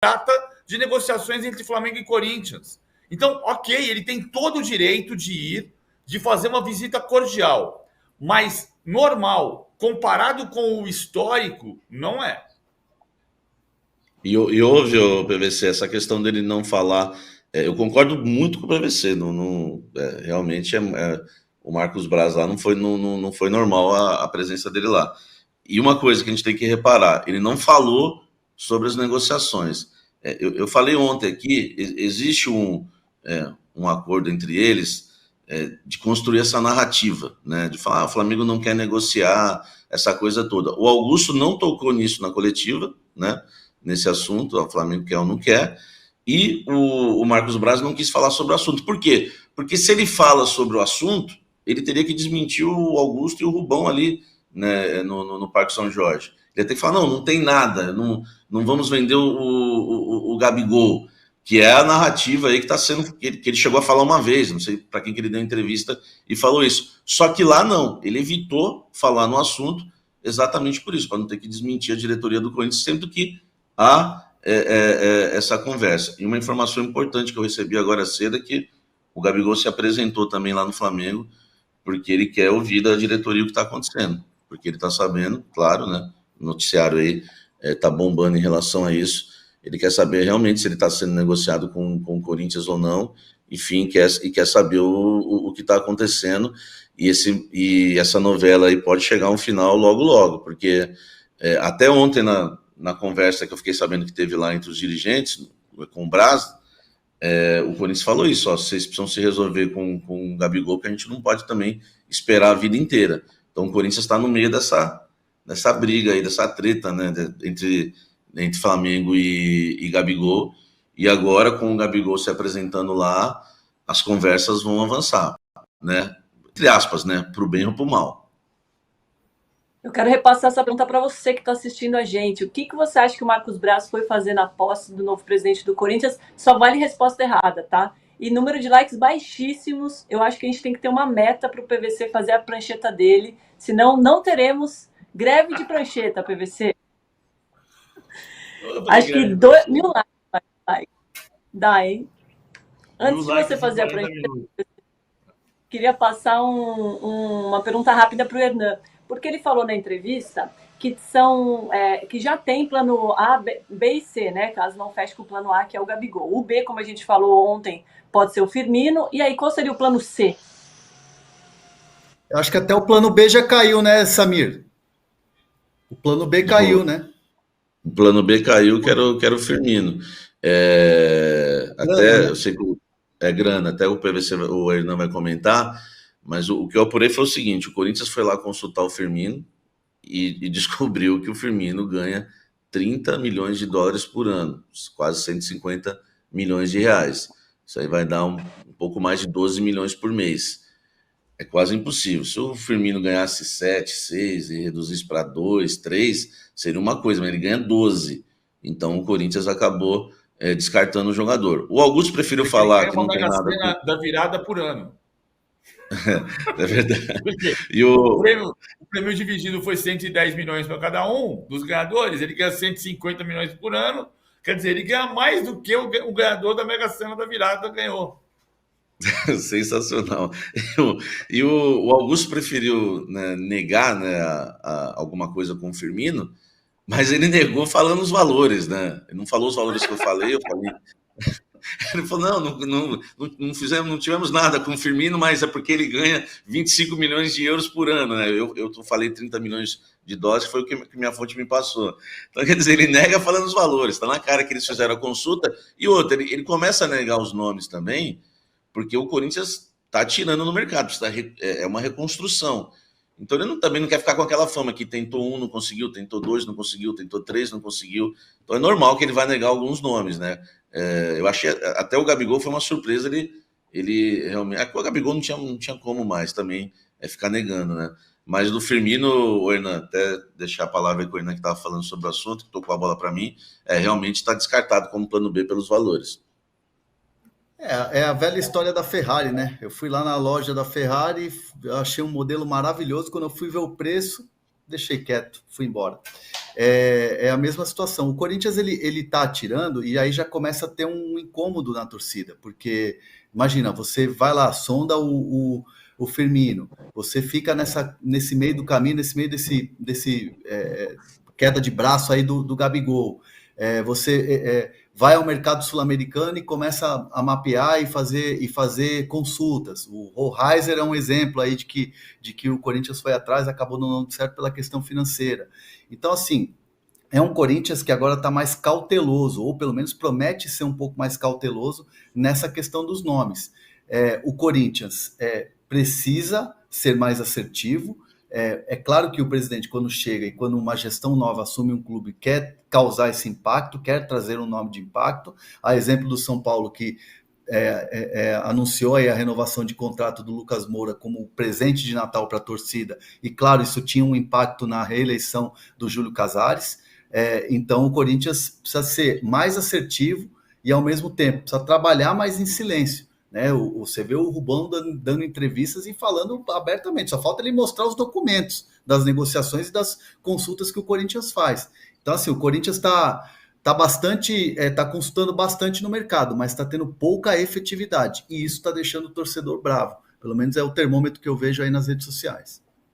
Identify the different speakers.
Speaker 1: trata de negociações entre Flamengo e Corinthians. Então, ok, ele tem todo o direito de ir, de fazer uma visita cordial, mas normal, comparado com o histórico, não é.
Speaker 2: E houve, o PVC, essa questão dele não falar. Eu concordo muito com o PVC. Realmente, o Marcos Braz lá não foi normal a presença dele lá. E uma coisa que a gente tem que reparar: ele não falou sobre as negociações. Eu falei ontem aqui, existe um acordo entre eles de construir essa narrativa, né? De falar, o Flamengo não quer negociar, essa coisa toda. O Augusto não tocou nisso na coletiva, né? Nesse assunto, o Flamengo quer ou não quer, e o Marcos Braz não quis falar sobre o assunto. Por quê? Porque se ele fala sobre o assunto, ele teria que desmentir o Augusto e o Rubão ali, né, no Parque São Jorge. Ele ia ter que falar, não tem nada, não vamos vender o Gabigol, que é a narrativa aí que está sendo, que ele chegou a falar uma vez, não sei para quem que ele deu entrevista e falou isso. Só que lá não, ele evitou falar no assunto exatamente por isso, para não ter que desmentir a diretoria do Corinthians, sendo que há essa conversa. E uma informação importante que eu recebi agora cedo é que o Gabigol se apresentou também lá no Flamengo, porque ele quer ouvir da diretoria o que está acontecendo, porque ele está sabendo, claro, né? O noticiário aí está bombando em relação a isso. Ele quer saber realmente se ele está sendo negociado com o Corinthians ou não, enfim, quer saber o que está acontecendo. E essa novela aí pode chegar a um final logo, logo, porque até ontem na conversa que eu fiquei sabendo que teve lá entre os dirigentes, com o Braz, o Corinthians falou isso, ó, vocês precisam se resolver com o Gabigol, porque a gente não pode também esperar a vida inteira. Então o Corinthians está no meio dessa briga aí, dessa treta, né, entre Flamengo e Gabigol, e agora com o Gabigol se apresentando lá, as conversas vão avançar, né, entre aspas, né, pro bem ou pro mal.
Speaker 3: Eu quero repassar essa pergunta para você que está assistindo a gente. O que você acha que o Marcos Braz foi fazer na posse do novo presidente do Corinthians? Só vale resposta errada, tá? E número de likes baixíssimos. Eu acho que a gente tem que ter uma meta para o PVC fazer a prancheta dele. Senão, não teremos greve de prancheta, PVC. Acho que 2.000 likes. Dá, hein? Antes de você fazer a prancheta, queria passar uma pergunta rápida para o Hernan. Porque ele falou na entrevista que que já tem plano A, B e C, né? Caso não feche com o plano A, que é o Gabigol. O B, como a gente falou ontem, pode ser o Firmino. E aí, qual seria o plano C?
Speaker 4: Eu acho que até o plano B já caiu, né, Samir? O plano B caiu, né?
Speaker 2: O plano B caiu, que era o Firmino. Até, eu sei que é grana, até o PVC, o Hernan vai comentar. Mas o que eu apurei foi o seguinte: o Corinthians foi lá consultar o Firmino e descobriu que o Firmino ganha 30 milhões de dólares por ano, quase 150 milhões de reais. Isso aí vai dar um pouco mais de 12 milhões por mês. É quase impossível. Se o Firmino ganhasse 7, 6 e reduzisse para 2, 3, seria uma coisa, mas ele ganha 12. Então o Corinthians acabou descartando o jogador. O Augusto preferiu falar que não tem nada...
Speaker 1: da virada por ano.
Speaker 2: É verdade.
Speaker 1: E o prêmio dividido foi 110 milhões para cada um dos ganhadores. Ele ganha 150 milhões por ano. Quer dizer, ele ganha mais do que o ganhador da Mega Sena da virada ganhou.
Speaker 2: Sensacional. E o Augusto preferiu, né, negar, né, alguma coisa com o Firmino, mas ele negou falando os valores, né? Ele não falou os valores que eu falei. Ele falou, não tivemos nada com o Firmino, mas é porque ele ganha 25 milhões de euros por ano, né? Eu falei 30 milhões de dólares, que foi o que minha fonte me passou. Então, quer dizer, ele nega falando os valores, está na cara que eles fizeram a consulta. E outra, ele começa a negar os nomes também, porque o Corinthians está tirando no mercado, é uma reconstrução. Então ele também não quer ficar com aquela fama que tentou 1, não conseguiu, tentou 2, não conseguiu, tentou 3, não conseguiu. Então é normal que ele vai negar alguns nomes, né? Eu achei, até o Gabigol foi uma surpresa, ele realmente... O Gabigol não tinha como mais também ficar negando, né? Mas do Firmino, o Hernan, até deixar a palavra aí com o Hernan que estava falando sobre o assunto, que tocou a bola para mim, realmente está descartado como plano B pelos valores.
Speaker 4: É a velha história da Ferrari, né? Eu fui lá na loja da Ferrari, achei um modelo maravilhoso. Quando eu fui ver o preço, deixei quieto, fui embora. é a mesma situação. O Corinthians ele tá atirando e aí já começa a ter um incômodo na torcida, porque imagina, você vai lá, sonda o Firmino, você fica nesse meio do caminho, nesse meio desse queda de braço aí do Gabigol. Você vai ao mercado sul-americano e começa a mapear e fazer consultas. O Rollheiser é um exemplo aí de que o Corinthians foi atrás e acabou não dando certo pela questão financeira. Então, assim, é um Corinthians que agora está mais cauteloso, ou pelo menos promete ser um pouco mais cauteloso nessa questão dos nomes. O Corinthians precisa ser mais assertivo. É claro que o presidente, quando chega e quando uma gestão nova assume um clube, quer causar esse impacto, quer trazer um nome de impacto. A exemplo do São Paulo, que anunciou aí a renovação de contrato do Lucas Moura como presente de Natal para a torcida. E claro, isso tinha um impacto na reeleição do Júlio Casares. Então o Corinthians precisa ser mais assertivo e ao mesmo tempo precisa trabalhar mais em silêncio. Né? Você vê o Rubão dando entrevistas e falando abertamente, só falta ele mostrar os documentos das negociações e das consultas que o Corinthians faz. Então, assim, o Corinthians está consultando bastante no mercado, mas está tendo pouca efetividade, e isso está deixando o torcedor bravo. Pelo menos é o termômetro que eu vejo aí nas redes sociais.